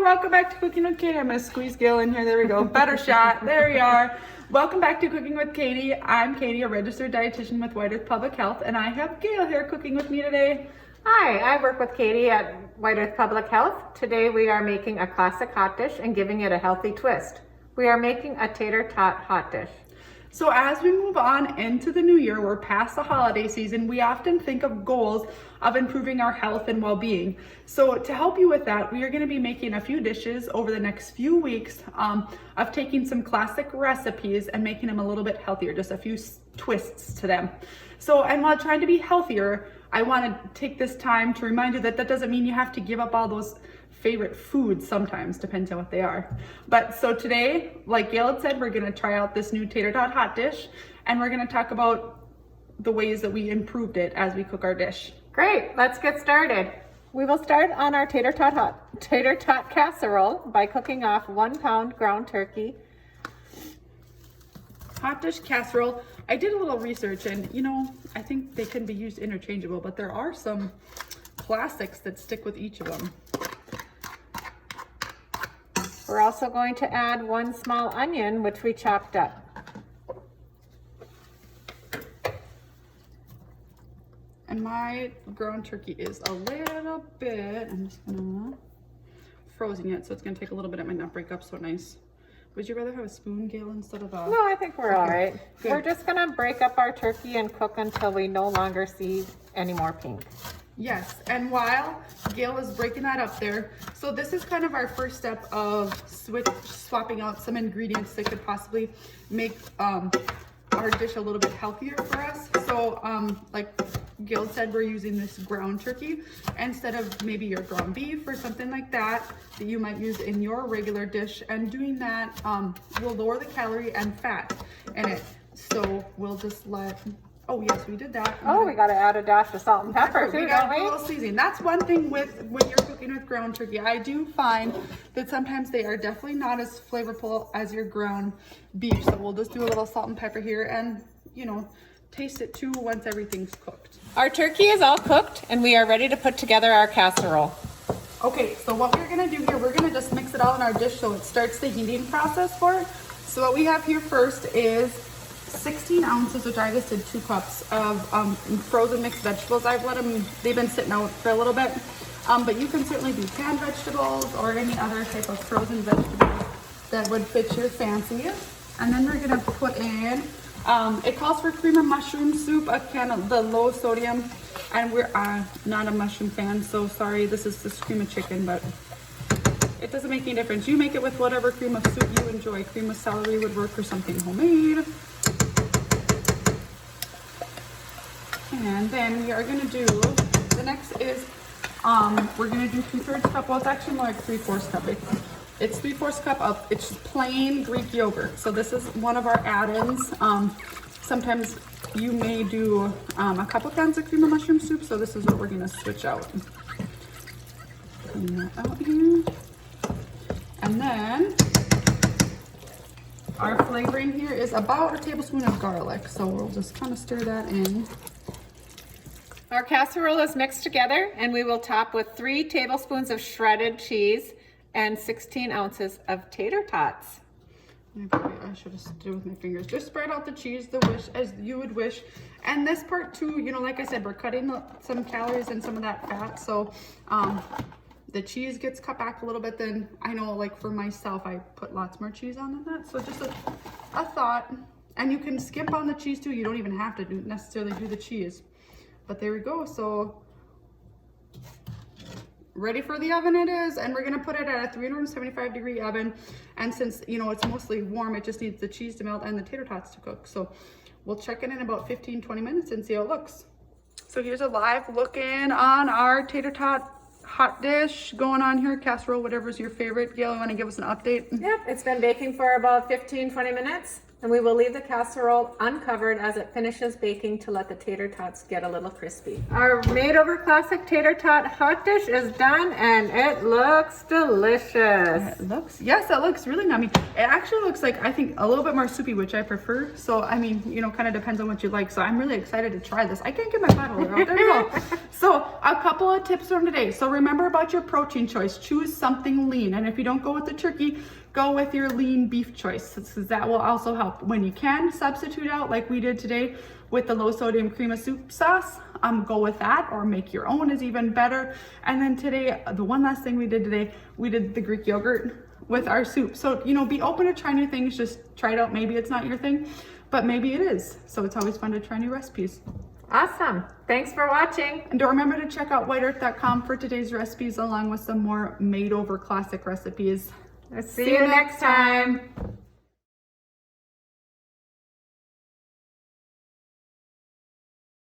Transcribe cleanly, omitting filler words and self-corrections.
welcome back to Cooking with Katie. I'm gonna squeeze Gail in here. There we go. Better shot. There we are. Welcome back to Cooking with Katie. I'm Katie, a registered dietitian with White Earth Public Health, and I have Gail here cooking with me today. Hi, I work with Katie at White Earth Public Health. Today we are making a classic hot dish and giving it a healthy twist. We are making a Tater Tot Hot Dish. So as we move on into the new year, we're past the holiday season, we often think of goals of improving our health and well-being. So to help you with that, we are going to be making a few dishes over the next few weeks of taking some classic recipes and making them a little bit healthier, just a few twists to them. So, and while trying to be healthier, I want to take this time to remind you that that doesn't mean you have to give up all those favorite foods. Sometimes depends on what they are. But so today, like Gail had said, we're going to try out this new Tater Tot Hot Dish, and we're going to talk about the ways that we improved it as we cook our dish. Great, let's get started. We will start on our Tater Tot casserole by cooking off 1 pound ground turkey. Hot dish casserole. I did a little research, and you know, I think they can be used interchangeable, but there are some classics that stick with each of them. We're also going to add 1 small onion, which we chopped up. And my ground turkey is a little bit, I'm just gonna frozen yet, so it's gonna take a little bit. It might not break up so nice. Would you rather have a spoon, Gail, instead of a... No, I think we're all right. Good. We're just gonna break up our turkey and cook until we no longer see any more pink. Yes, and while Gail is breaking that up there, so this is kind of our first step of swapping out some ingredients that could possibly make our dish a little bit healthier for us. So like Gail said, we're using this ground turkey instead of maybe your ground beef or something like that that you might use in your regular dish. And doing that will lower the calorie and fat in it. So we'll just let... Oh yes, we did that. Oh, we got to add a dash of salt and pepper too, don't A we? little seasoning. That's one thing with when you're cooking with ground turkey. I do find that sometimes they are definitely not as flavorful as your ground beef. So we'll just do a little salt and pepper here, and you know, taste it too once everything's cooked. Our turkey is all cooked, and we are ready to put together our casserole. Okay, so what we're gonna do here, we're gonna just mix it all in our dish so it starts the heating process for it. So what we have here first is 16 ounces, which I just did 2 cups of frozen mixed vegetables. I've let them, they've been sitting out for a little bit, but you can certainly do canned vegetables or any other type of frozen vegetables that would fit your fancy. And then we're gonna put in, it calls for cream of mushroom soup, a can of the low sodium, and we're not a mushroom fan, so sorry, this is just cream of chicken, but it doesn't make any difference. You make it with whatever cream of soup you enjoy. Cream of celery would work for something homemade. And then we are gonna do, the next is, we're gonna do 2/3 cup, well it's actually more like 3/4 cup. It's 3/4 cup of, it's plain Greek yogurt. So this is one of our add-ins. Sometimes you may do a couple cans of cream of mushroom soup, so this is what we're gonna switch out. Clean that out here. And then, our flavoring here is about a tablespoon of garlic. So we'll just kind of stir that in. Our casserole is mixed together, and we will top with 3 tablespoons of shredded cheese and 16 ounces of tater tots. I should have did with my fingers. Just spread out the cheese as you would wish. And this part too, you know, like I said, we're cutting some calories and some of that fat. So the cheese gets cut back a little bit. Then I know, like for myself, I put lots more cheese on than that. So just a thought. And you can skip on the cheese too. You don't even have to necessarily do the cheese. But there we go. So ready for the oven it is, and we're gonna put it at a 375-degree oven. And since you know it's mostly warm, it just needs the cheese to melt and the tater tots to cook. So we'll check in about 15-20 minutes and see how it looks. So here's a live look in on our Tater Tot Hot Dish going on here, casserole, whatever's your favorite. Gail, you want to give us an update? Yep, it's been baking for about 15-20 minutes. And we will leave the casserole uncovered as it finishes baking to let the tater tots get a little crispy. Our made over classic tater tot hot dish is done and it looks delicious. Yes, it looks really yummy. It actually looks like, I think, a little bit more soupy, which I prefer. So, I mean, you know, kind of depends on what you like. So I'm really excited to try this. I can't get my pot holder out. There you go. So a couple of tips from today. So remember about your protein choice. Choose something lean. And if you don't go with the turkey, go with your lean beef choice. That will also help. When you can substitute out, like we did today with the low sodium cream of soup sauce, go with that, or make your own is even better. And then today, the one last thing we did today, we did the Greek yogurt with our soup. So, you know, be open to try new things. Just try it out. Maybe it's not your thing, but maybe it is. So it's always fun to try new recipes. Awesome. Thanks for watching. And don't remember to check out whiteearth.com for today's recipes, along with some more made over classic recipes. See you next time.